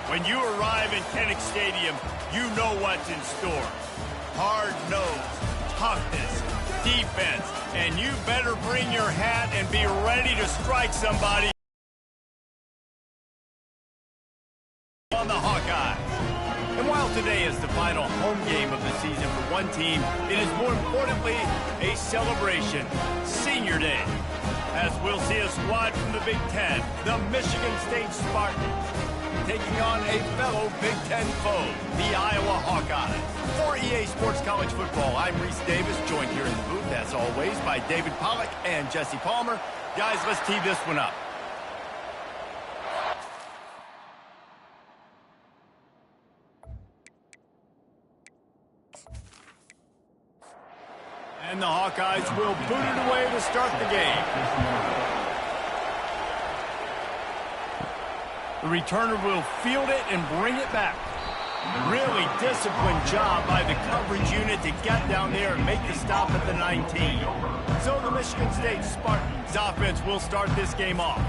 When you arrive in Kinnick Stadium, you know what's in store. Hard nose, toughness, defense, and you better bring your hat and be ready to strike somebody on the Hawkeyes. And while today is the final home game of the season for one team, it is more importantly a celebration, Senior Day, as we'll see a squad from the Big Ten, the Michigan State Spartans, taking on a fellow Big Ten foe, the Iowa Hawkeyes. For EA Sports College Football, I'm Reese Davis, joined here in the booth, as always, by David Pollack and Jesse Palmer. Guys, let's tee this one up. And the Hawkeyes will boot it away to start the game. The returner will field it and bring it back. Really disciplined job by the coverage unit to get down there and make the stop at the 19. So the Michigan State Spartans offense will start this game off.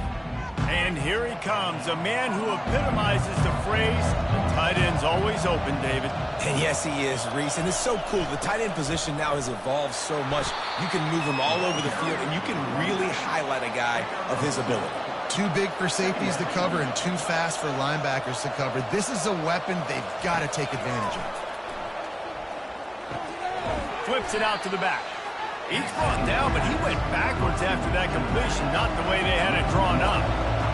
And here he comes, a man who epitomizes the phrase, the tight end's always open, David. And yes, he is, Reese. And it's so cool. The tight end position now has evolved so much. You can move him all over the field, and you can really highlight a guy of his ability. Too big for safeties to cover and too fast for linebackers to cover. This is a weapon they've got to take advantage of. Flips it out to the back. He's brought down, but he went backwards after that completion, not the way they had it drawn up.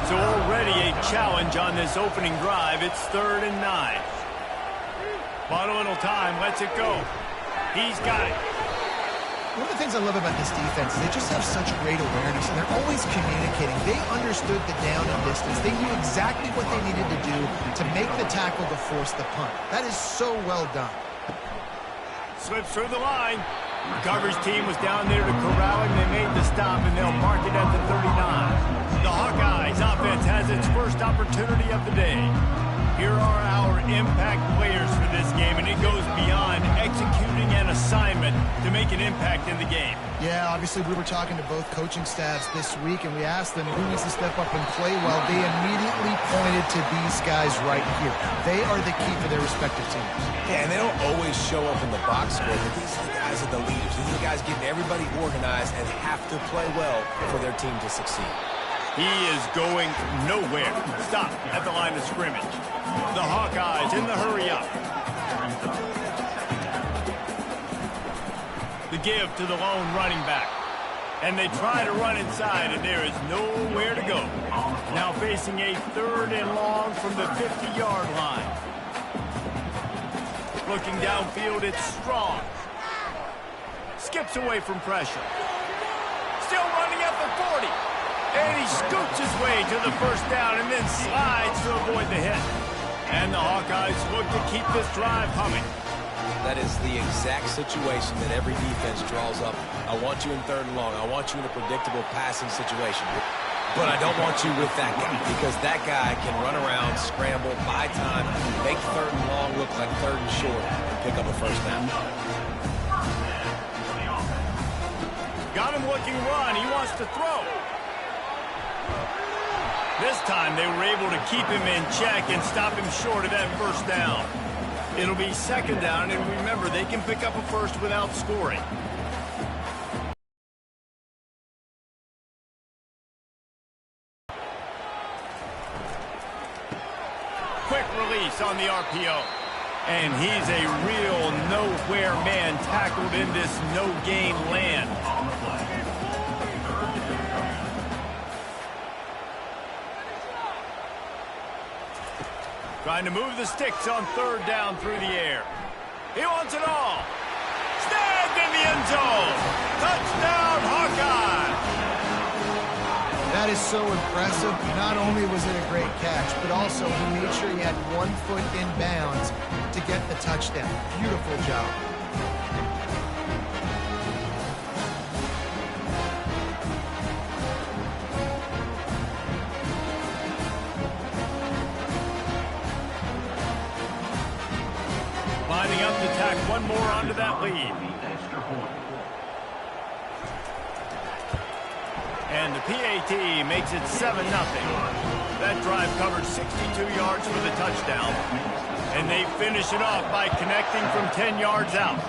So already a challenge on this opening drive. It's 3rd and 9. But a little time, lets it go. He's got it. One of the things I love about this defense is they just have such great awareness, and they're always communicating. They understood the down and distance. They knew exactly what they needed to do to make the tackle to force the punt. That is so well done. Slips through the line. The coverage team was down there to corral him. They made the stop, and they'll mark it at the 39. The Hawkeyes offense has its first opportunity of the day. Here are our impact players for this game, and it goes beyond executing an assignment to make an impact in the game. Yeah, obviously we were talking to both coaching staffs this week, and we asked them who needs to step up and play well. They immediately pointed to these guys right here. They are the key for their respective teams. Yeah, and they don't always show up in the box score, but these are the guys that are the leaders. These are the guys getting everybody organized and have to play well for their team to succeed. He is going nowhere. Stop at the line of scrimmage. The Hawkeyes in the hurry up. The give to the lone running back. And they try to run inside, and there is nowhere to go. Now facing a 3rd and long from the 50-yard line. Looking downfield, it's Strong. Skips away from pressure. Still running at the 40. And he scoots his way to the first down and then slides to avoid the hit. And the Hawkeyes look to keep this drive humming. That is the exact situation that every defense draws up. I want you in 3rd and long. I want you in a predictable passing situation. But I don't want you with that guy, because that guy can run around, scramble, buy time, make 3rd and long look like 3rd and short, and pick up a first down. Got him looking run. He wants to throw. This time they were able to keep him in check and stop him short of that first down. It'll be 2nd down, and remember, they can pick up a first without scoring. Quick release on the RPO. And he's a real nowhere man tackled in this no-gain land. Trying to move the sticks on 3rd down through the air. He wants it all. Snagged in the end zone. Touchdown, Hawkeye. That is so impressive. Not only was it a great catch, but also he made sure he had 1 foot in bounds to get the touchdown. Beautiful job. Lining up to tack one more onto that lead. And the PAT makes it 7-0. That drive covered 62 yards for the touchdown. And they finish it off by connecting from 10 yards out.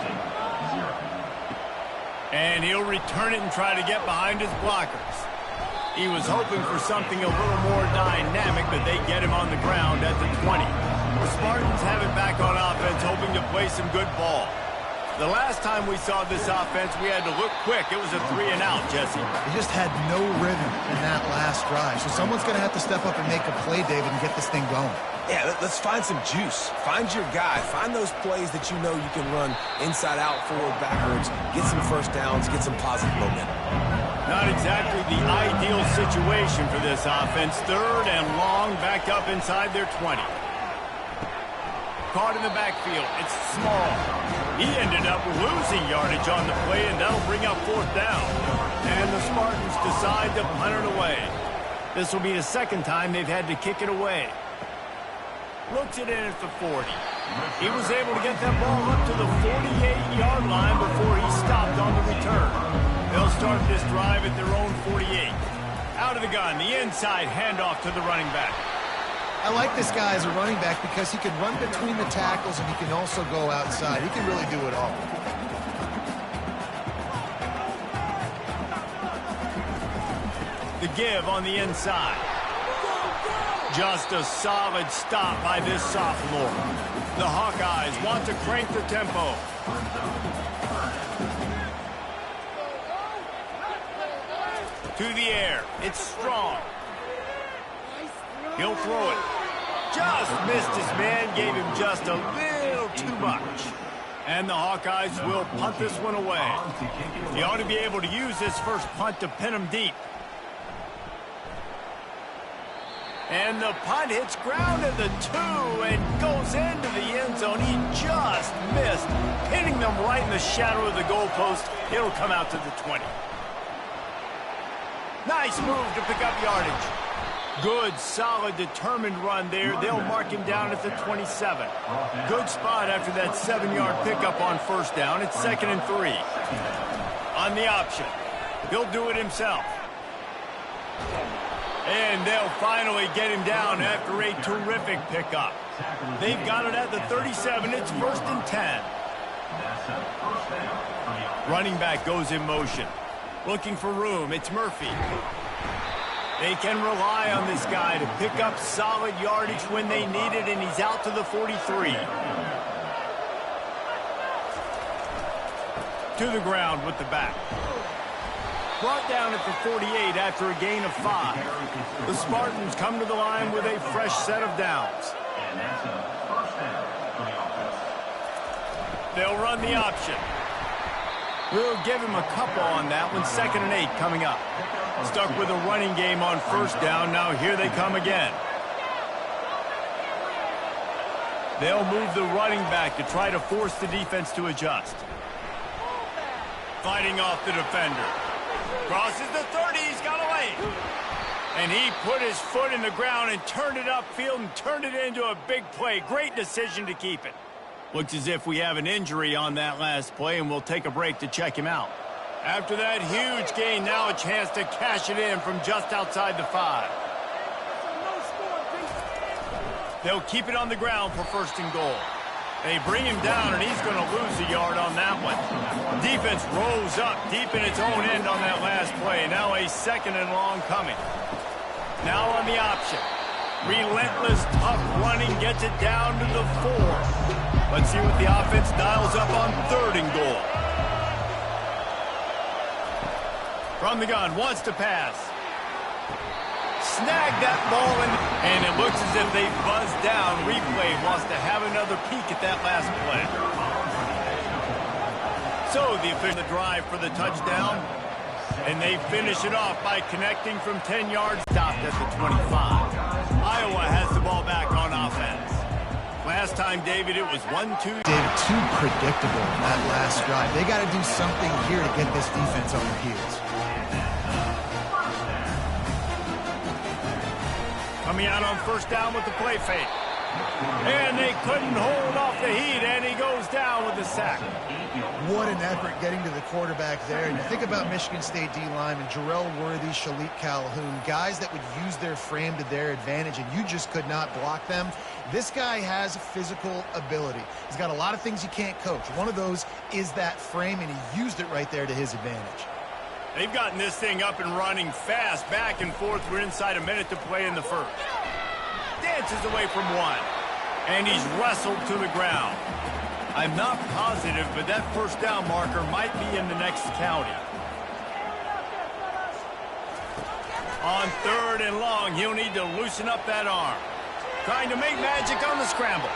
And he'll return it and try to get behind his blockers. He was hoping for something a little more dynamic, but they get him on the ground at the 20. The Spartans have it back on offense, hoping to play some good ball. The last time we saw this offense, we had to look quick. It was a 3-and-out, Jesse. They just had no rhythm in that last drive. So someone's going to have to step up and make a play, David, and get this thing going. Yeah, let's find some juice. Find your guy. Find those plays that you know you can run inside out, forward, backwards, get some first downs, get some positive momentum. Not exactly the ideal situation for this offense. 3rd and long, backed up inside their 20. Caught in the backfield. It's Small. He ended up losing yardage on the play, and that'll bring up 4th down. And the Spartans decide to punt it away. This will be the 2nd time they've had to kick it away. Looks it in at the 40. He was able to get that ball up to the 48-yard line before he stopped on the return. They'll start this drive at their own 48. Out of the gun, the inside handoff to the running back. I like this guy as a running back because he can run between the tackles and he can also go outside. He can really do it all. The give on the inside. Just a solid stop by this sophomore. The Hawkeyes want to crank the tempo. To the air. It's Strong. He'll throw it. Just missed his man, gave him just a little too much. And the Hawkeyes will punt this one away. He ought to be able to use this first punt to pin him deep. And the punt hits ground at the 2 and goes into the end zone. He just missed, hitting them right in the shadow of the goalpost. It'll come out to the 20. Nice move to pick up yardage. Good, solid, determined run there. They'll mark him down at the 27. Good spot after that 7-yard pickup on first down. It's 2nd and 3. On the option. He'll do it himself. And they'll finally get him down after a terrific pickup. They've got it at the 37. It's 1st and 10. Running back goes in motion. Looking for room. It's Murphy. They can rely on this guy to pick up solid yardage when they need it, and he's out to the 43. To the ground with the back. Brought down at the 48 after a gain of 5. The Spartans come to the line with a fresh set of downs. They'll run the option. We'll give him a couple on that one. 2nd and 8 coming up. Stuck with a running game on first down. Now here they come again. They'll move the running back to try to force the defense to adjust. Fighting off the defender. Crosses the 30. He's got away. And he put his foot in the ground and turned it upfield and turned it into a big play. Great decision to keep it. Looks as if we have an injury on that last play, and we'll take a break to check him out. After that huge gain, now a chance to cash it in from just outside the 5. They'll keep it on the ground for 1st and goal. They bring him down, and he's going to lose a yard on that one. Defense rose up deep in its own end on that last play. Now a 2nd and long coming. Now on the option. Relentless, tough running gets it down to the 4. Let's see what the offense dials up on 3rd and goal. From the gun, wants to pass. Snagged that ball, and it looks as if they buzzed down. Replay wants to have another peek at that last play. So the official drive for the touchdown, and they finish it off by connecting from 10 yards. Stopped at the 25. Iowa has the ball back on offense. Last time, David, it was 1-2. David, too predictable that last drive. They got to do something here to get this defense on their heels. Coming out on first down with the play fake. And they couldn't hold off the heat, and he goes down with the sack. What an effort getting to the quarterback there. And you think about Michigan State D-linemen, Jarrell Worthy, Shalik Calhoun, guys that would use their frame to their advantage, and you just could not block them. This guy has physical ability. He's got a lot of things you can't coach. One of those is that frame, and he used it right there to his advantage. They've gotten this thing up and running fast, back and forth. We're inside a minute to play in the first. Dances away from one, and he's wrestled to the ground. I'm not positive, but that first down marker might be in the next county. On 3rd and long, he'll need to loosen up that arm. Trying to make magic on the scramble.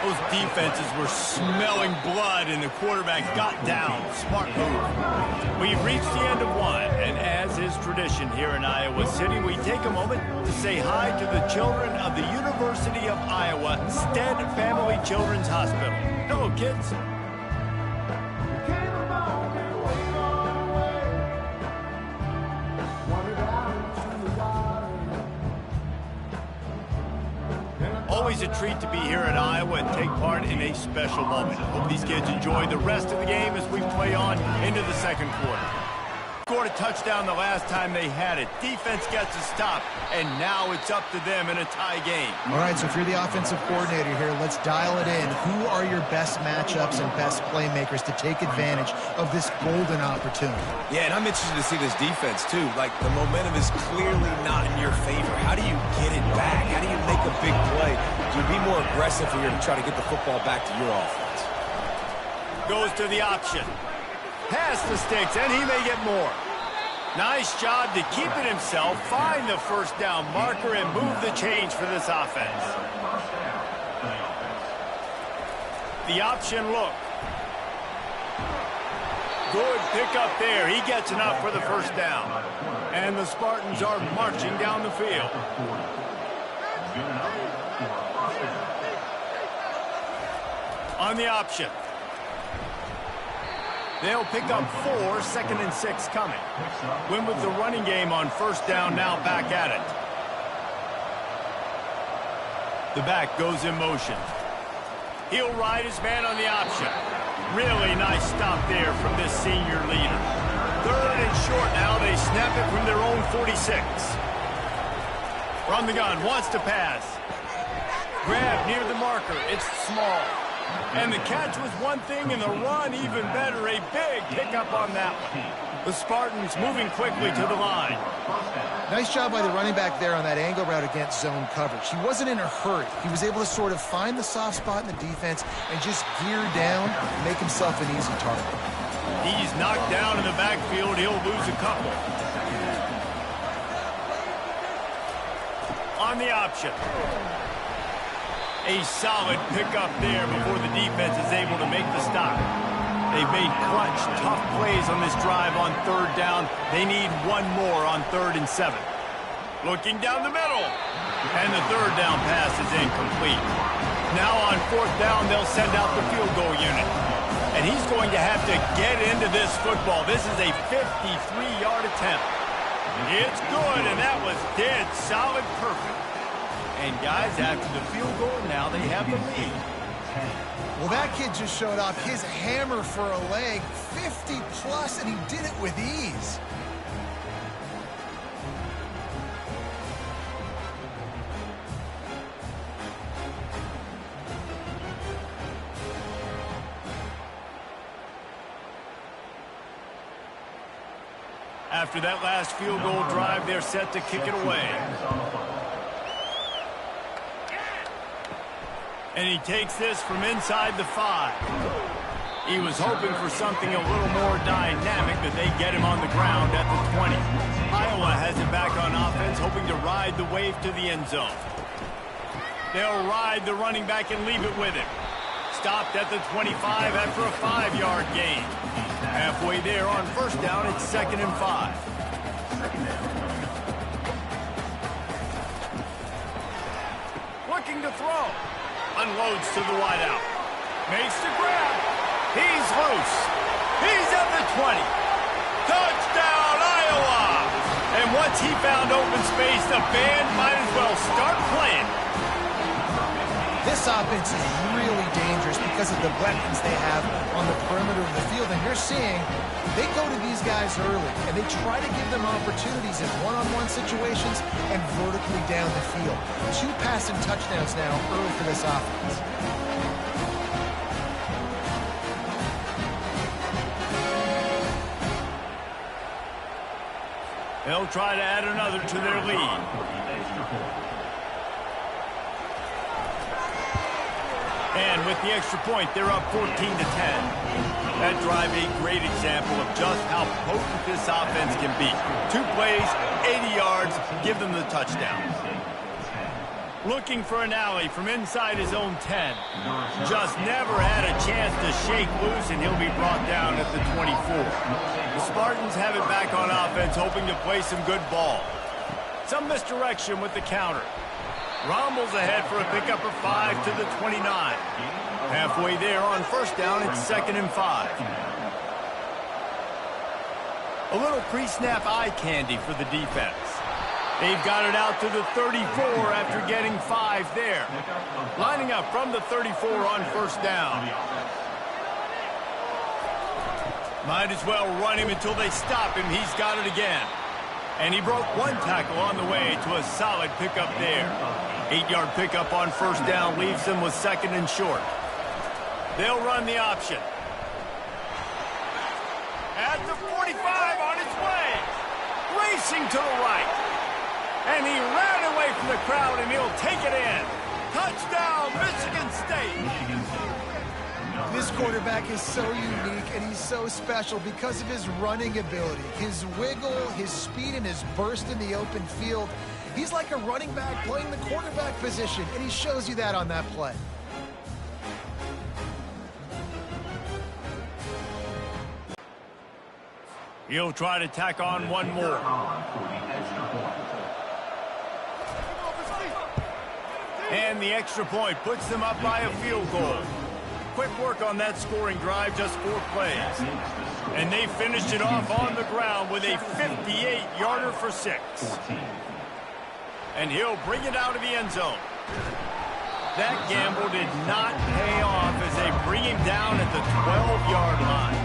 Those defenses were smelling blood, and the quarterback got down. Smart move. We've reached the end of one, and as is tradition here in Iowa City, we take a moment to say hi to the children of the University of Iowa Stead Family Children's Hospital. Hello, kids. Always a treat to be here at Iowa and take part in a special moment. Hope these kids enjoy the rest of the game as we play on into the second quarter. Scored a touchdown the last time they had it. Defense gets a stop, and now it's up to them in a tie game. All right, so if you're the offensive coordinator here, let's dial it in. Who are your best matchups and best playmakers to take advantage of this golden opportunity? Yeah, and I'm interested to see this defense, too. Like, the momentum is clearly not in your favor. How do you get it back? How do you make a big play? Do you be more aggressive here to try to get the football back to your offense? Goes to the option. Pass the sticks, and he may get more. Nice job to keep it himself, find the first down marker, and move the change for this offense. The option look. Good pickup there. He gets enough for the first down. And the Spartans are marching down the field. On the option. They'll pick up 4, 2nd and 6 coming. Win with the running game on first down, now back at it. The back goes in motion. He'll ride his man on the option. Really nice stop there from this senior leader. 3rd and short now. They snap it from their own 46. From the gun, wants to pass. Grab near the marker. It's small. And the catch was one thing, and the run even better. A big pickup on that one. The Spartans moving quickly to the line. Nice job by the running back there on that angle route against zone coverage. He wasn't in a hurry. He was able to sort of find the soft spot in the defense and just gear down, make himself an easy target. He's knocked down in the backfield. He'll lose a couple. On the option. A solid pickup there before the defense is able to make the stop. They've made clutch, tough plays on this drive on 3rd down. They need one more on 3rd and 7. Looking down the middle. And the 3rd down pass is incomplete. Now on 4th down, they'll send out the field goal unit. And he's going to have to get into this football. This is a 53-yard attempt. It's good, and that was dead solid perfect. And guys, after the field goal, now they have the lead. Well, that kid just showed off his hammer for a leg, 50-plus, and he did it with ease. After that last field goal drive, they're set to kick it away. And he takes this from inside the 5. He was hoping for something a little more dynamic, but they get him on the ground at the 20. Iowa has it back on offense, hoping to ride the wave to the end zone. They'll ride the running back and leave it with him. Stopped at the 25 after a 5-yard gain. Halfway there on first down, it's 2nd and 5. Looking to throw. Unloads to the wideout. Makes the grab. He's loose. He's at the 20. Touchdown, Iowa! And once he found open space, the band might as well start playing. This This offense is really dangerous because of the weapons they have on the perimeter of the field. And you're seeing they go to these guys early, and they try to give them opportunities in one-on-one situations and vertically down the field. 2 passing touchdowns now early for this offense. They'll try to add another to their lead. And with the extra point, they're up 14-10. That drive a great example of just how potent this offense can be. 2 plays, 80 yards, give them the touchdown. Looking for an alley from inside his own 10. Just never had a chance to shake loose, and he'll be brought down at the 24. The Spartans have it back on offense, hoping to play some good ball. Some misdirection with the counter. Rommel's ahead for a pickup of 5 to the 29. Halfway there on first down, it's 2nd and 5. A little pre-snap eye candy for the defense. They've got it out to the 34 after getting 5 there. Lining up from the 34 on first down. Might as well run him until they stop him. He's got it again. And he broke 1 tackle on the way to a solid pickup there. 8-yard pickup on first down leaves them with 2nd and short. They'll run the option. At the 45 on his way. Racing to the right. And he ran away from the crowd, and he'll take it in. Touchdown, Michigan State. This quarterback is so unique, and he's so special because of his running ability, his wiggle, his speed, and his burst in the open field. He's like a running back playing the quarterback position, and he shows you that on that play. He'll try to tack on one more. And the extra point puts them up by a field goal. Quick work on that scoring drive, just 4 plays. And they finished it off on the ground with a 58-yarder for 6. And he'll bring it out of the end zone. That gamble did not pay off as they bring him down at the 12-yard line.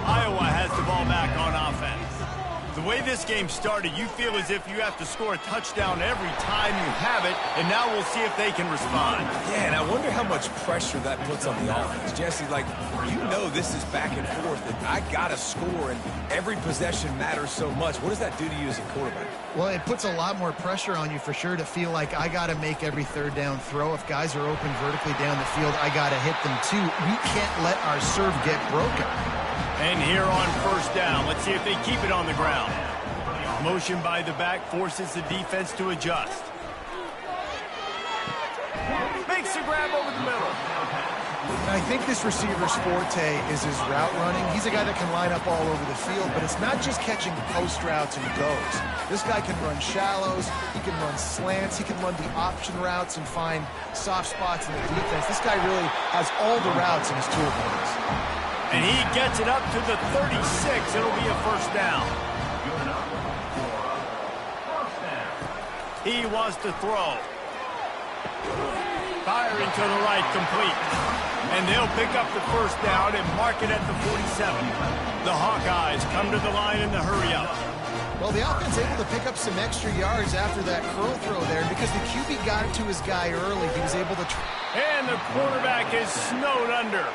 Iowa has the ball back on offense. The way this game started, you feel as if you have to score a touchdown every time you have it, and now we'll see if they can respond. Yeah, and I wonder how much pressure that puts on the offense. Jesse, like, you know this is back and forth, and I got to score, and every possession matters so much. What does that do to you as a quarterback? Well, it puts a lot more pressure on you for sure to feel like I got to make every 3rd down throw. If guys are open vertically down the field, I got to hit them too. We can't let our serve get broken. And here on first down, let's see if they keep it on the ground. Motion by the back forces the defense to adjust. Makes the grab over the middle. I think this receiver's forte is his route running. He's a guy that can line up all over the field, but it's not just catching post routes and goes. This guy can run shallows, he can run slants, he can run the option routes and find soft spots in the defense. This guy really has all the routes in his toolbox. And he gets it up to the 36. It'll be a first down. He wants to throw. Firing to the right, complete. And they'll pick up the first down and mark it at the 47. The Hawkeyes come to the line in the hurry-up. Well, the offense able to pick up some extra yards after that curl throw there because the QB got it to his guy early. He was able to... And the quarterback is snowed under.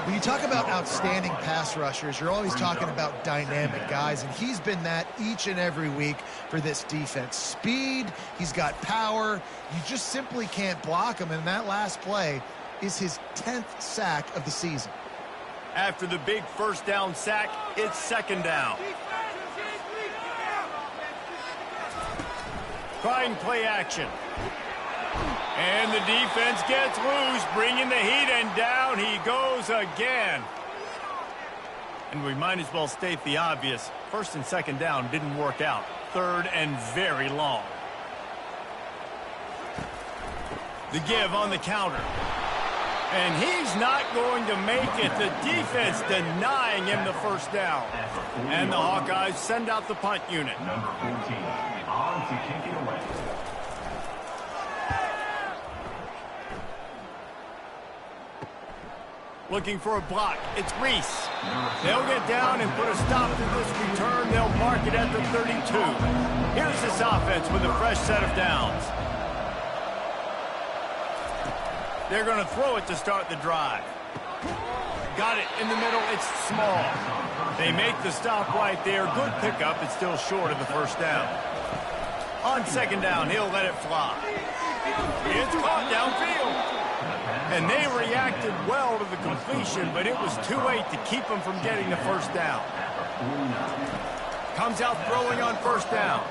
When you talk about outstanding pass rushers, you're always talking about dynamic guys, and he's been that each and every week for this defense. Speed, he's got power. You just simply can't block him, and that last play is his 10th sack of the season. After the big first down sack, it's 2nd down. Trying play action. And the defense gets loose, bringing the heat, and down he goes again. And we might as well state the obvious. 1st and 2nd down didn't work out. 3rd and very long. The give on the counter. And he's not going to make it. The defense denying him the first down. And the Hawkeyes send out the punt unit. Number 14, on to kick it away. Looking for a block. It's Reese. They'll get down and put a stop to this return. They'll mark it at the 32. Here's this offense with a fresh set of downs. They're going to throw it to start the drive. Got it in the middle. It's small. They make the stop right there. Good pickup. It's still short of the first down. On second down, he'll let it fly. It's caught downfield. And they reacted well to the completion, but it was too late to keep them from getting the first down. Comes out throwing on first down.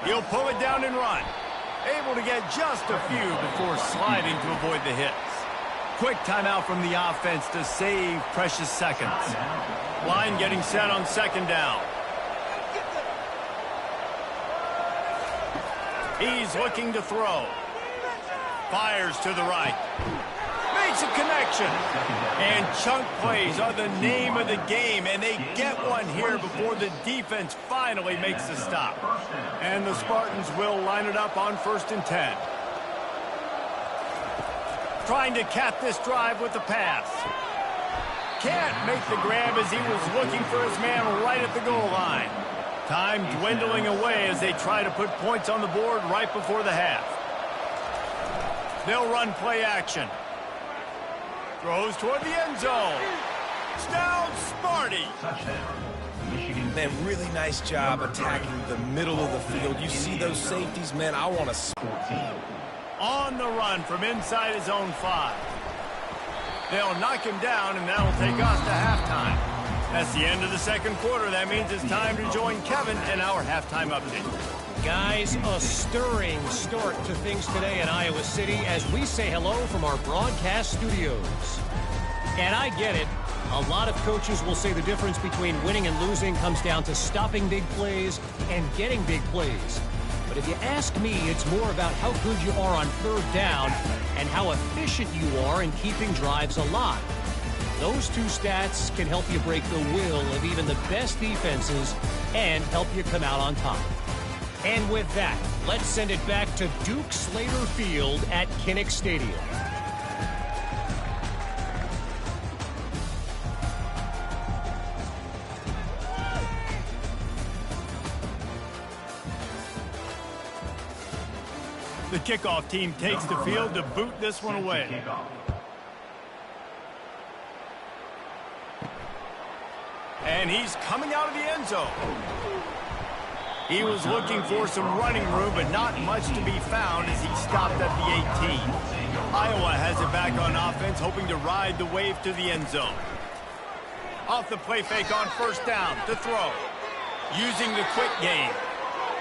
He'll pull it down and run. Able to get just a few before sliding to avoid the hits. Quick timeout from the offense to save precious seconds. Line getting set on second down. He's looking to throw. Fires to the right. Makes a connection. And chunk plays are the name of the game, and they get one here before the defense finally makes the stop. And the Spartans will line it up on 1st and 10. Trying to cap this drive with the pass. Can't make the grab as he was looking for his man right at the goal line. Time dwindling away as they try to put points on the board right before the half. They'll run play action. Throws toward the end zone. It's down Sparty. Man, really nice job attacking the middle of the field. You see those safeties, man, I want to... On the run from inside his own 5. They'll knock him down, and that'll take us to halftime. That's the end of the second quarter. That means it's time to join Kevin in our halftime update. Guys, a stirring start to things today in Iowa City as we say hello from our broadcast studios. And I get it. A lot of coaches will say the difference between winning and losing comes down to stopping big plays and getting big plays. But if you ask me, it's more about how good you are on third down and how efficient you are in keeping drives alive. Those two stats can help you break the will of even the best defenses and help you come out on top. And with that, let's send it back to Duke Slater Field at Kinnick Stadium. The kickoff team takes the field to boot this one away. And he's coming out of the end zone. He was looking for some running room, but not much to be found as he stopped at the 18. Iowa has it back on offense, hoping to ride the wave to the end zone. Off the play fake on first down to throw. Using the quick game.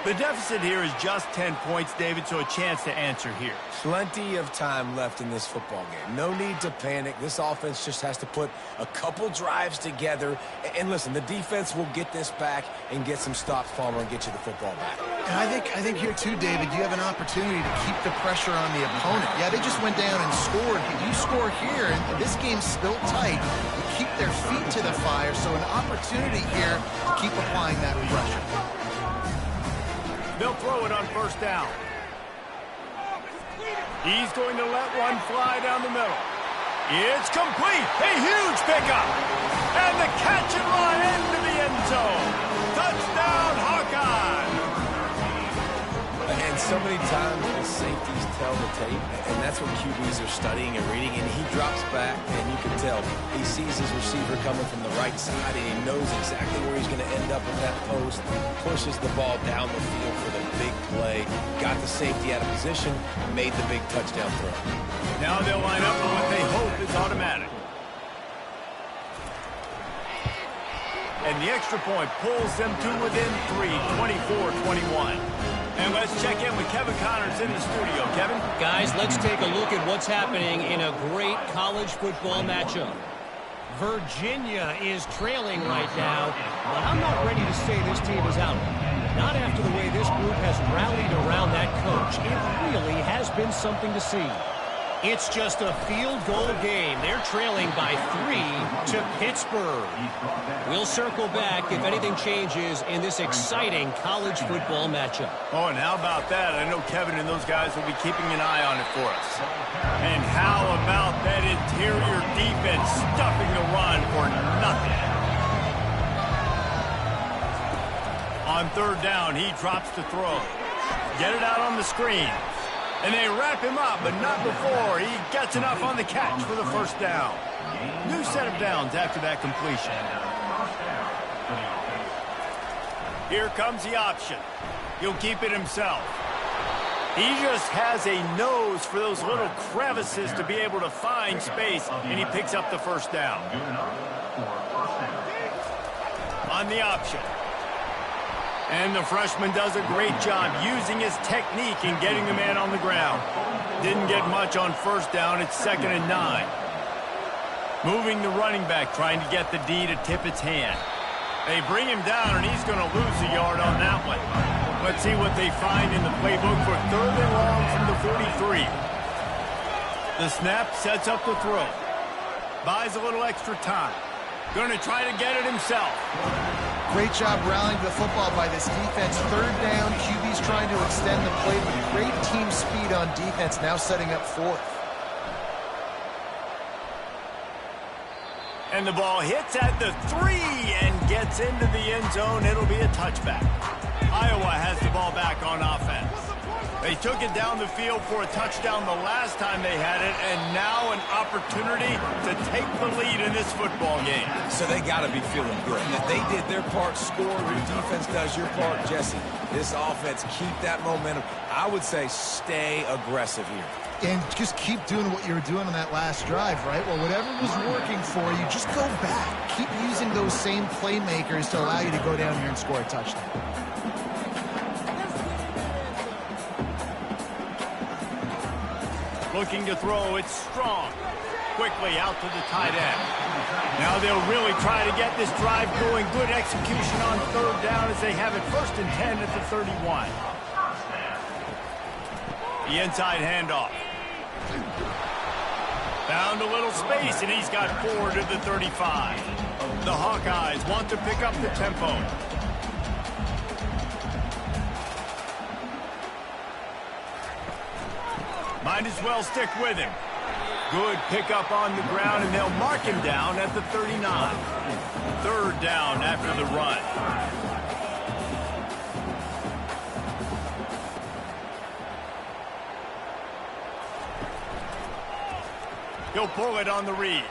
The deficit here is just 10 points, David, so a chance to answer here. Plenty of time left in this football game. No need to panic. This offense just has to put a couple drives together. And listen, the defense will get this back and get some stops, Palmer, and get you the football back. And I think here too, David, you have an opportunity to keep the pressure on the opponent. Yeah, they just went down and scored. But you score here, and this game's still tight. You keep their feet to the fire, so an opportunity here to keep applying that pressure. They'll throw it on first down. He's going to let one fly down the middle. It's complete. A huge pickup. And the catch and run into the end zone. Touchdown, Hawkeye. And so many times the safeties tell the tape, and that's what QBs are studying and reading, and he drops back, and you can tell he sees his receiver coming from the right side, and he knows exactly where he's going to end up with that post, pushes the ball down the field for the big play, got the safety out of position, made the big touchdown throw. Now they'll line up for what they hope is automatic. And the extra point pulls them to within 3, 24-21. And let's check in with Kevin Connors in the studio. Kevin? Guys, let's take a look at what's happening in a great college football matchup. Virginia is trailing right now, but I'm not ready to say this team is out. Not after the way this group has rallied around that coach. It really has been something to see. It's just a field goal game. They're trailing by 3 to Pittsburgh. We'll circle back if anything changes in this exciting college football matchup. Oh, and how about that? I know Kevin and those guys will be keeping an eye on it for us. And how about that interior defense stuffing the run for nothing? On third down, he drops to throw. Get it out on the screen. And they wrap him up, but not before he gets enough on the catch for the first down. New set of downs after that completion. Here comes the option. He'll keep it himself. He just has a nose for those little crevices to be able to find space, and he picks up the first down. On the option. And the freshman does a great job using his technique and getting the man on the ground. Didn't get much on first down. It's 2nd and 9. Moving the running back, trying to get the D to tip its hand. They bring him down, and he's going to lose a yard on that one. Let's see what they find in the playbook for 3rd and long from the 43. The snap sets up the throw. Buys a little extra time. Going to try to get it himself. Great job rallying the football by this defense. 3rd down, QB's trying to extend the play with great team speed on defense, now setting up 4th. And the ball hits at the 3 and gets into the end zone. It'll be a touchback. Iowa has the ball back on offense. They took it down the field for a touchdown the last time they had it, and now an opportunity to take the lead in this football game. So they got to be feeling good. If they did their part, score, your defense does your part, Jesse. This offense, keep that momentum. I would say stay aggressive here. And just keep doing what you were doing on that last drive, right? Well, whatever was working for you, just go back. Keep using those same playmakers to allow you to go down here and score a touchdown. Looking to throw, it's strong. Quickly out to the tight end. Now they'll really try to get this drive going. Good execution on 3rd down as they have it 1st and 10 at the 31. The inside handoff. Found a little space, and he's got 4 to the 35. The Hawkeyes want to pick up the tempo. Might as well stick with him. Good pickup on the ground, and they'll mark him down at the 39. 3rd down after the run. He'll pull it on the read.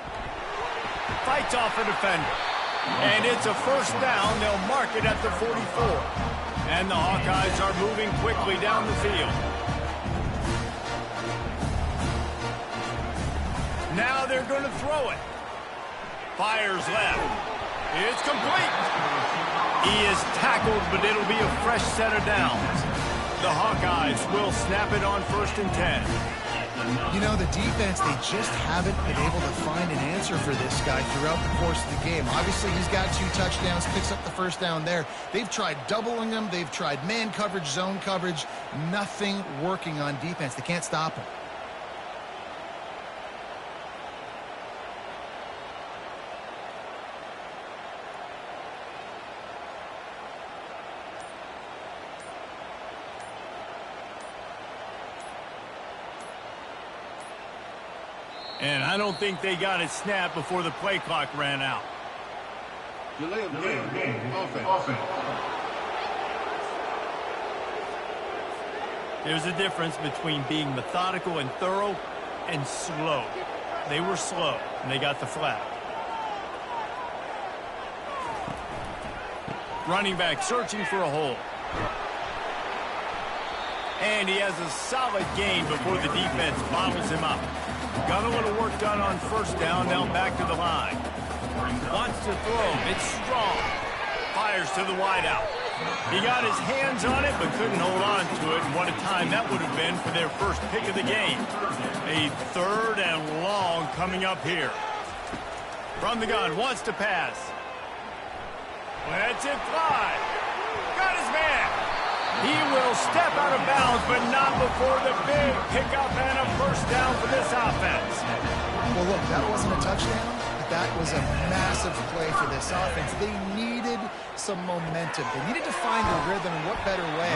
Fights off a defender. And it's a 1st down. They'll mark it at the 44. And the Hawkeyes are moving quickly down the field. Now they're going to throw it. Fires left. It's complete. He is tackled, but it'll be a fresh set of downs. The Hawkeyes will snap it on 1st and 10. You know, the defense, they just haven't been able to find an answer for this guy throughout the course of the game. Obviously, he's got 2 touchdowns, picks up the 1st down there. They've tried doubling him. They've tried man coverage, zone coverage. Nothing working on defense. They can't stop him. And I don't think they got it snapped before the play clock ran out. Delay of game. Offense. There's a difference between being methodical and thorough and slow. They were slow, and they got the flag. Running back searching for a hole. And he has a solid gain before the defense bottles him up. Got a little work done on 1st down, now back to the line. Wants to throw, it's strong. Fires to the wideout. He got his hands on it, but couldn't hold on to it. And what a time that would have been for their first pick of the game. A 3rd and long coming up here. From the gun, wants to pass. Lets it fly. Got his man. He will step out of bounds, but not before the big pickup and a first down for this offense. Well, look, that wasn't a touchdown, but that was a massive play for this offense. They needed some momentum. They needed to find a rhythm, and what better way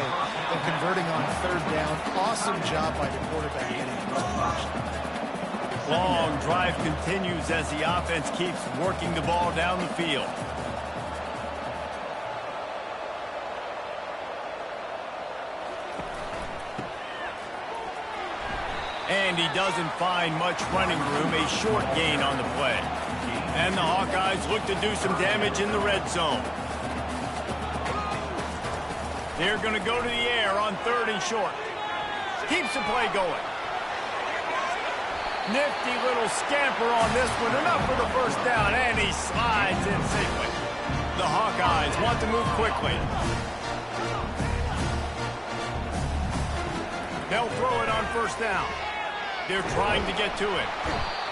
than converting on third down. Awesome job by the quarterback getting the touchdown. Long drive continues as the offense keeps working the ball down the field. And he doesn't find much running room, a short gain on the play. And the Hawkeyes look to do some damage in the red zone. They're going to go to the air on third and short. Keeps the play going. Nifty little scamper on this one. Enough for the first down, and he slides in safely. The Hawkeyes want to move quickly. They'll throw it on first down. They're trying to get to it.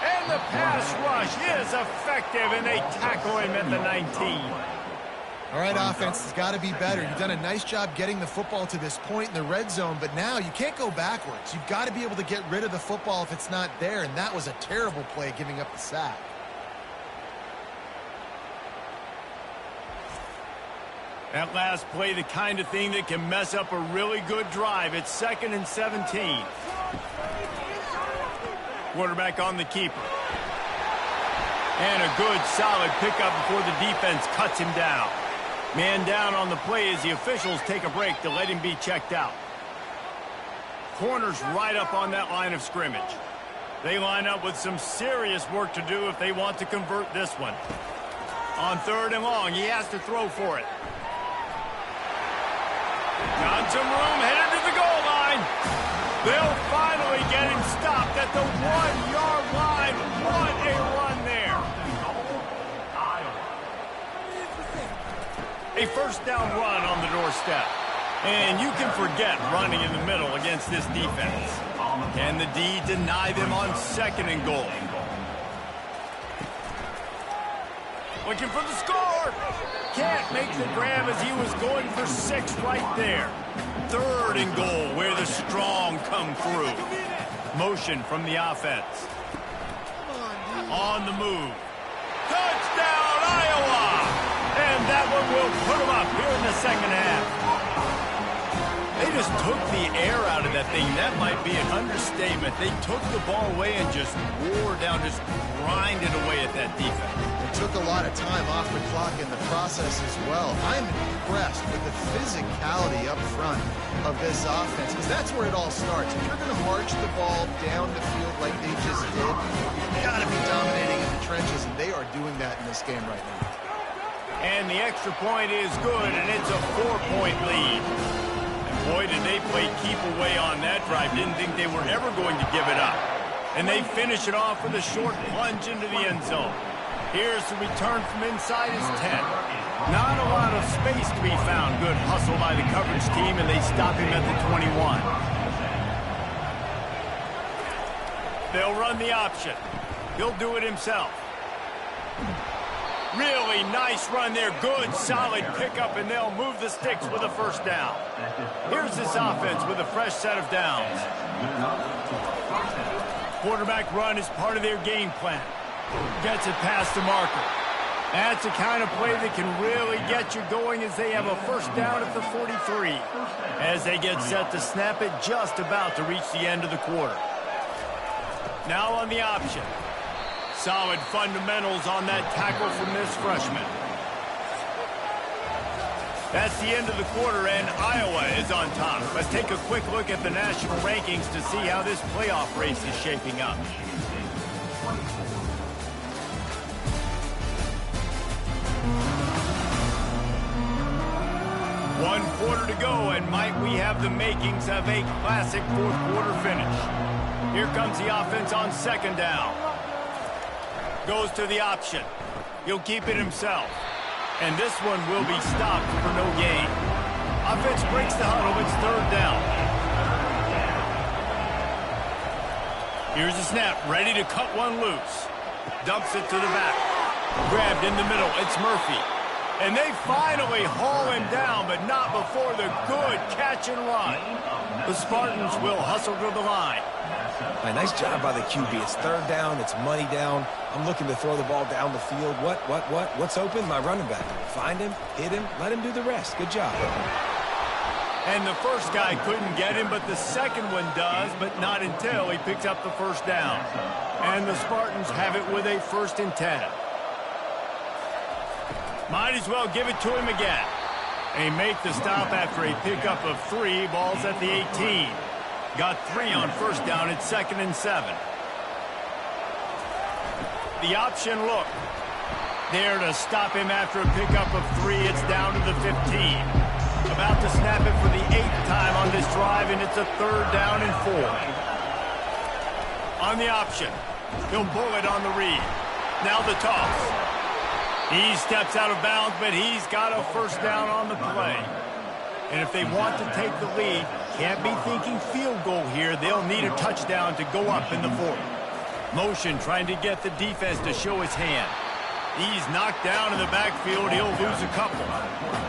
And the pass rush is effective, and they tackle him at the 19. All right, offense has got to be better. You've done a nice job getting the football to this point in the red zone, but now you can't go backwards. You've got to be able to get rid of the football if it's not there, and that was a terrible play, giving up the sack. That last play, the kind of thing that can mess up a really good drive. It's 2nd and 17. Quarterback on the keeper. And a good, solid pickup before the defense cuts him down. Man down on the play as the officials take a break to let him be checked out. Corners right up on that line of scrimmage. They line up with some serious work to do if they want to convert this one. On third and long, he has to throw for it. Got some room, headed to the goal line. They'll finally get him stopped at the 1-yard line. What a run there. A first down run on the doorstep. And you can forget running in the middle against this defense. Can the D deny them on 2nd and goal? Looking for the score. Can't make the grab as he was going for 6 right there. 3rd and goal where the strong come through. Motion from the offense. On the move. Touchdown, Iowa! And that one will put them up here in the second half. They just took the air out of that thing. That might be an understatement. They took the ball away and just wore down, just grinded away at that defense. It took a lot of time off the clock in the process as well. I'm impressed with the physicality up front of this offense, because that's where it all starts. If you're going to march the ball down the field like they just did, you've got to be dominating in the trenches, and they are doing that in this game right now. And the extra point is good, and it's a 4-point lead. And boy, did they play keep away on that drive. Didn't think they were ever going to give it up. And they finish it off with a short plunge into the end zone. Here's the return from inside his 10. Not a lot of space to be found. Good hustle by the coverage team, and they stop him at the 21. They'll run the option. He'll do it himself. Really nice run there. Good, solid pickup, and they'll move the sticks with a first down. Here's this offense with a fresh set of downs. Quarterback run is part of their game plan. Gets it past the marker. That's the kind of play that can really get you going as they have a first down at the 43. As they get set to snap it, just about to reach the end of the quarter. Now on the option. Solid fundamentals on that tackle from this freshman. That's the end of the quarter, and Iowa is on top. Let's take a quick look at the national rankings to see how this playoff race is shaping up. One quarter to go, and might we have the makings of a classic fourth quarter finish. Here comes the offense on 2nd down. Goes to the option. He'll keep it himself. And this one will be stopped for no gain. Offense breaks the huddle. It's 3rd down. Here's the snap. Ready to cut one loose. Dumps it to the back. Grabbed in the middle. It's Murphy. And they finally haul him down, but not before the good catch and run. The Spartans will hustle to the line. Nice job by the QB. It's third down. It's money down. I'm looking to throw the ball down the field. What's open? My running back. Find him, hit him, let him do the rest. Good job. And the first guy couldn't get him, but the second one does, but not until he picks up the first down. And the Spartans have it with a 1st and 10. Might as well give it to him again. They make the stop after a pickup of 3. Ball's at the 18. Got 3 on first down at 2nd and 7. The option look. There to stop him after a pickup of 3. It's down to the 15. About to snap it for the 8th time on this drive, and it's a 3rd down and 4. On the option. He'll pull it on the read. Now the toss. He steps out of bounds, but he's got a 1st down on the play. And if they want to take the lead, can't be thinking field goal here. They'll need a touchdown to go up in the 4th. Motion trying to get the defense to show his hand. He's knocked down in the backfield. He'll lose a couple.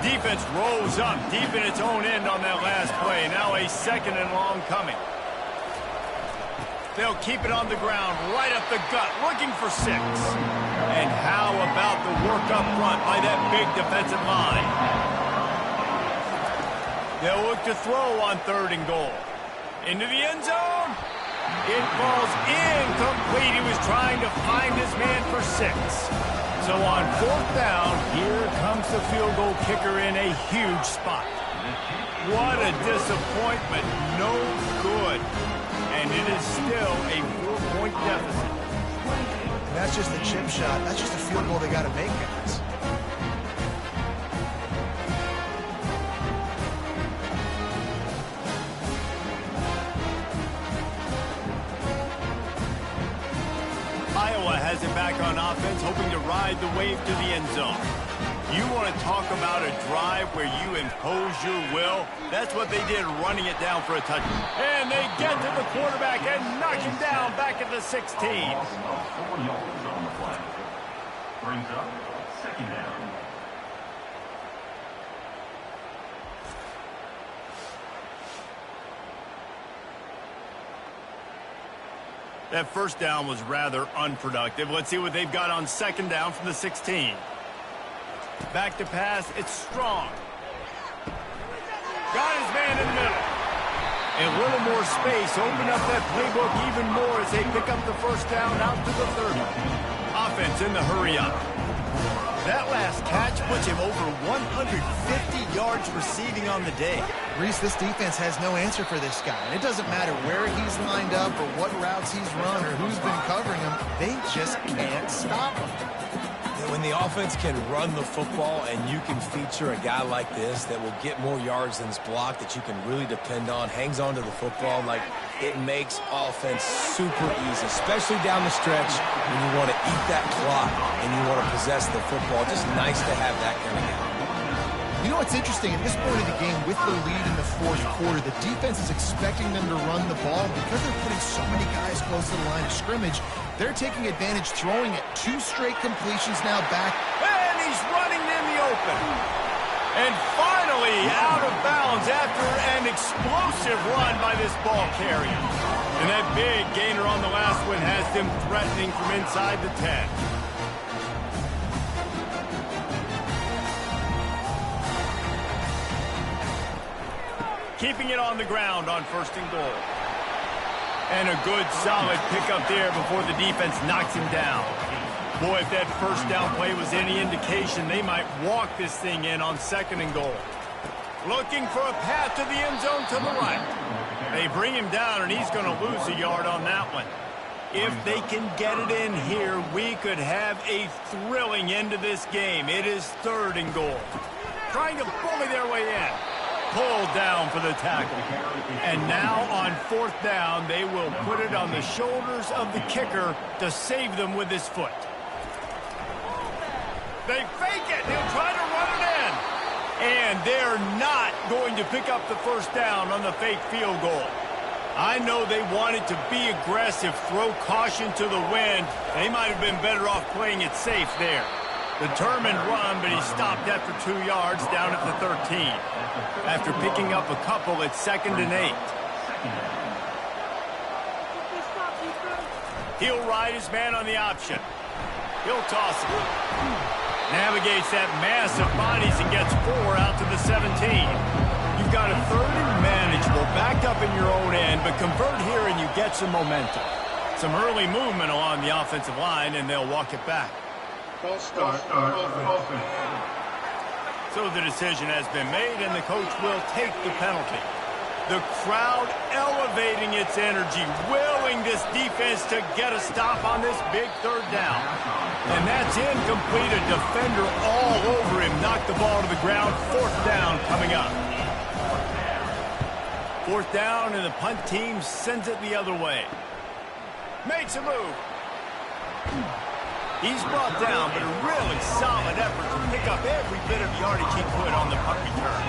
Defense rolls up deep in its own end on that last play. Now a 2nd and long coming. They'll keep it on the ground, right up the gut, looking for 6. And how about the work up front by that big defensive line? They'll look to throw on 3rd and goal. Into the end zone. It falls incomplete. He was trying to find his man for 6. So on 4th down, here comes the field goal kicker in a huge spot. What a disappointment. No good. And it is still a 4-point deficit. And that's just a chip shot. That's just a field goal they got to make, guys. Iowa has it back on offense, hoping to ride the wave to the end zone. You want to talk about a drive where you impose your will? That's what they did, running it down for a touchdown. And they get to the quarterback and knock him down back at the 16. 4 yards on the play. Brings up 2nd down. That 1st down was rather unproductive. Let's see what they've got on 2nd down from the 16. Back to pass. It's Strong. Got his man in the middle. A little more space. Open up that playbook even more as they pick up the 1st down out to the 30. Offense in the hurry up. That last catch puts him over 150 yards receiving on the day. Reese, this defense has no answer for this guy. And it doesn't matter where he's lined up or what routes he's run or who's been covering him. They just can't stop him. When the offense can run the football and you can feature a guy like this that will get more yards than his block, that you can really depend on, hangs on to the football, like it makes offense super easy, especially down the stretch when you want to eat that clock and you want to possess the football. Just nice to have that kind of guy. You know what's interesting? At this point of the game, with the lead in the 4th quarter, the defense is expecting them to run the ball. Because they're putting so many guys close to the line of scrimmage, they're taking advantage, throwing it. 2 straight completions now back. And he's running in the open. And finally out of bounds after an explosive run by this ball carrier. And that big gainer on the last one has them threatening from inside the 10. Keeping it on the ground on 1st and goal. And a good, solid pickup there before the defense knocks him down. Boy, if that 1st down play was any indication, they might walk this thing in on 2nd and goal. Looking for a path to the end zone to the right. They bring him down, and he's going to lose a yard on that one. If they can get it in here, we could have a thrilling end to this game. It is 3rd and goal. Trying to bully their way in. Pulled down for the tackle. And now on 4th down, they will put it on the shoulders of the kicker to save them with his foot. They fake it. They'll try to run it in. And they're not going to pick up the 1st down on the fake field goal. I know they wanted to be aggressive, throw caution to the wind. They might have been better off playing it safe there. Determined run, but he stopped after 2 yards down at the 13. After picking up a couple, it's 2nd and 8. He'll ride his man on the option. He'll toss it. Navigates that mass of bodies and gets 4 out to the 17. You've got a 3rd and manageable, backed up in your own end, but convert here and you get some momentum. Some early movement along the offensive line, and they'll walk it back. False start. Offense. So the decision has been made, and the coach will take the penalty. The crowd elevating its energy, willing this defense to get a stop on this big 3rd down. And that's incomplete. A defender all over him. Knocked the ball to the ground. 4th down coming up. 4th down, and the punt team sends it the other way. Makes a move. He's brought down, but a really solid effort to pick up every bit of yardage he could on the punt return.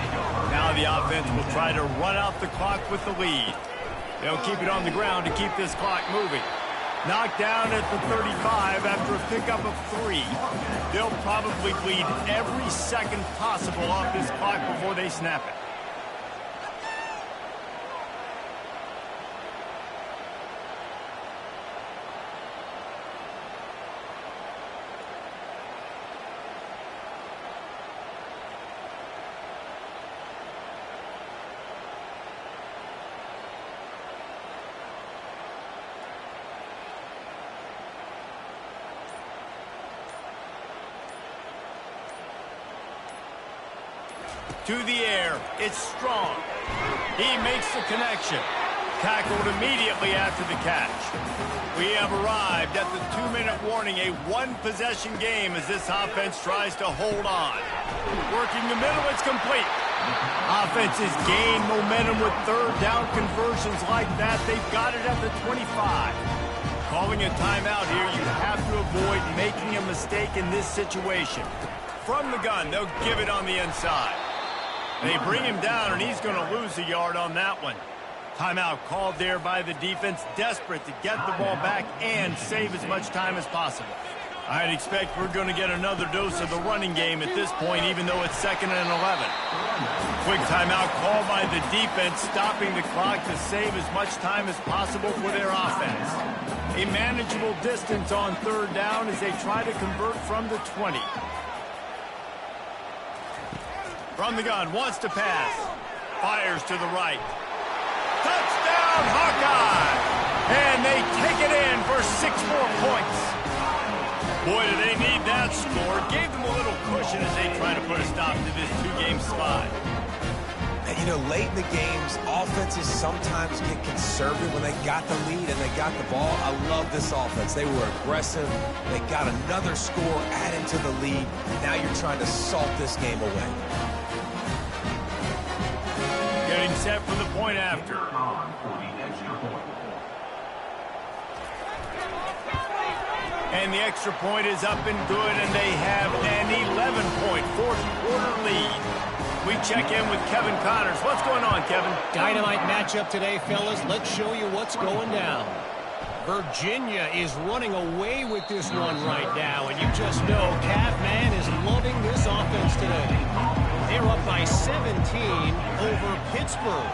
Now the offense will try to run out the clock with the lead. They'll keep it on the ground to keep this clock moving. Knocked down at the 35 after a pickup of 3. They'll probably bleed every second possible off this clock before they snap it. To the air. It's strong. He makes the connection. Tackled immediately after the catch. We have arrived at the 2-minute warning, a 1-possession game as this offense tries to hold on. Working the middle, it's complete. Offenses gain momentum with 3rd down conversions like that. They've got it at the 25. Calling a timeout here, you have to avoid making a mistake in this situation. From the gun, they'll give it on the inside. They bring him down, and he's going to lose a yard on that one. Timeout called there by the defense, desperate to get the ball back and save as much time as possible. I'd expect we're going to get another dose of the running game at this point, even though it's 2nd and 11. Quick timeout called by the defense, stopping the clock to save as much time as possible for their offense. A manageable distance on 3rd down as they try to convert from the 20. From the gun, wants to pass. Fires to the right. Touchdown, Hawkeye! And they take it in for 6 more points. Boy, do they need that score. Gave them a little cushion as they try to put a stop to this 2-game slide. And, you know, late in the games, offenses sometimes get conservative when they got the lead and they got the ball. I love this offense. They were aggressive. They got another score added to the lead. Now you're trying to salt this game away. Getting set for the point after. And the extra point is up and good, and they have an 11-point fourth-quarter lead. We check in with Kevin Connors. What's going on, Kevin? Dynamite matchup today, fellas. Let's show you what's going down. Virginia is running away with this one right now, and you just know Cavman is loving this offense today. They're up by 17 over Pittsburgh.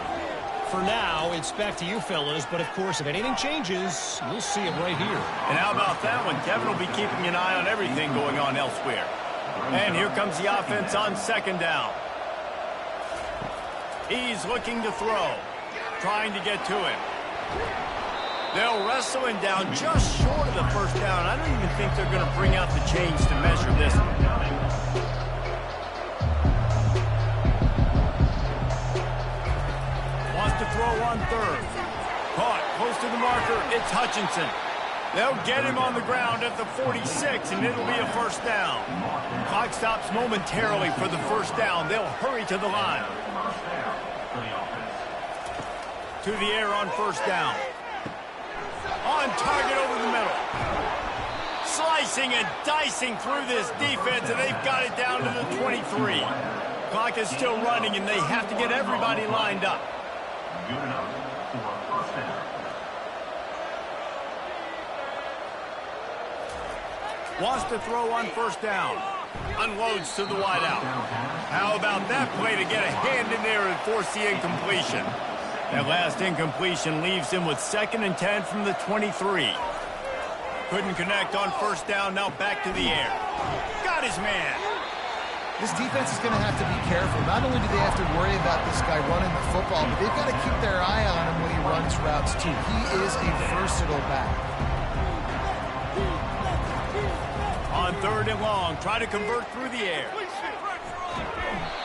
For now, it's back to you, fellas, but of course, if anything changes, we'll see it right here. And how about that one? Kevin will be keeping an eye on everything going on elsewhere. And here comes the offense on 2nd down. He's looking to throw, trying to get to him. They'll wrestle him down just short of the 1st down. I don't even think they're going to bring out the chains to measure this one. Wants to throw on 3rd. Caught close to the marker. It's Hutchinson. They'll get him on the ground at the 46, and it'll be a 1st down. Clock stops momentarily for the 1st down. They'll hurry to the line. To the air on 1st down. On target over the middle. Slicing and dicing through this defense, and they've got it down to the 23. Clock is still running, and they have to get everybody lined up. Good enough for a 1st down. Wants to throw on 1st down. Unloads to the wideout. How about that play to get a hand in there and force the incompletion? That last incompletion leaves him with 2nd and 10 from the 23. Couldn't connect on first down, now back to the air. Got his man. This defense is going to have to be careful. Not only do they have to worry about this guy running the football, but they've got to keep their eye on him when he runs routes too. He is a versatile back. On 3rd and long, try to convert through the air.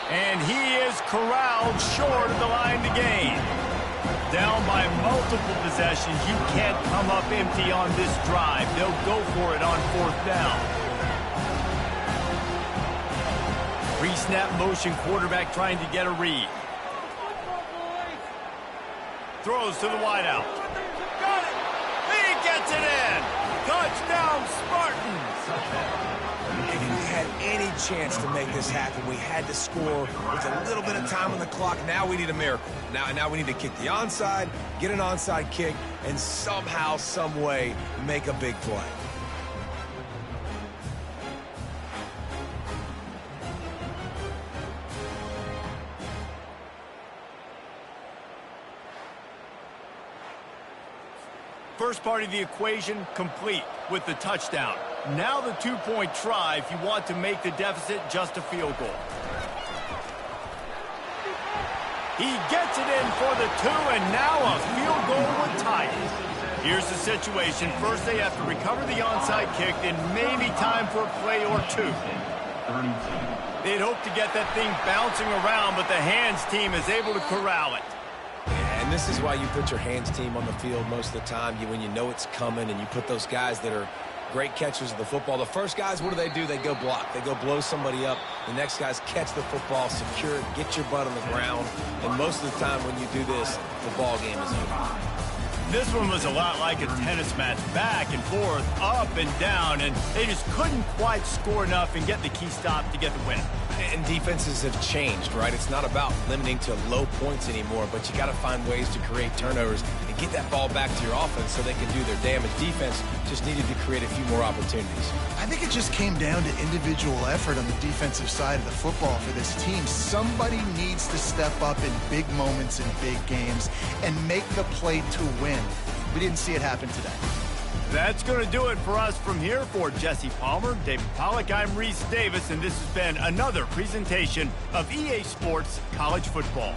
And he is corralled short of the line to gain. Down by multiple possessions, you can't come up empty on this drive. They'll go for it on 4th down. Pre-snap motion quarterback trying to get a read. Throws to the wideout. Got it! He gets it in! Touchdown, Spartans! If we had any chance to make this happen, we had to score with a little bit of time on the clock. Now we need a miracle. Now we need to kick the onside, get an onside kick, and somehow, some way, make a big play. First part of the equation complete with the touchdown. Now the 2-point try if you want to make the deficit just a field goal. He gets it in for the 2, and now a field goal would tie it. Here's the situation. First they have to recover the onside kick, and maybe time for a play or 2. They'd hope to get that thing bouncing around, but the hands team is able to corral it. And this is why you put your hands team on the field most of the time, when you know it's coming, and you put those guys that are great catchers of the football. The first guys, what do? They go block. They go blow somebody up. The next guys catch the football, secure it, get your butt on the ground. And most of the time when you do this, the ball game is over. This one was a lot like a tennis match, back and forth, up and down, and they just couldn't quite score enough and get the key stop to get the win. And defenses have changed, right? It's not about limiting to low points anymore, but you got to find ways to create turnovers and get that ball back to your offense so they can do their damage. Defense just needed to create a few more opportunities. I think it just came down to individual effort on the defensive side of the football for this team. Somebody needs to step up in big moments in big games and make the play to win. We didn't see it happen today. That's going to do it for us from here. For Jesse Palmer, David Pollack, I'm Reese Davis, and this has been another presentation of EA Sports College Football.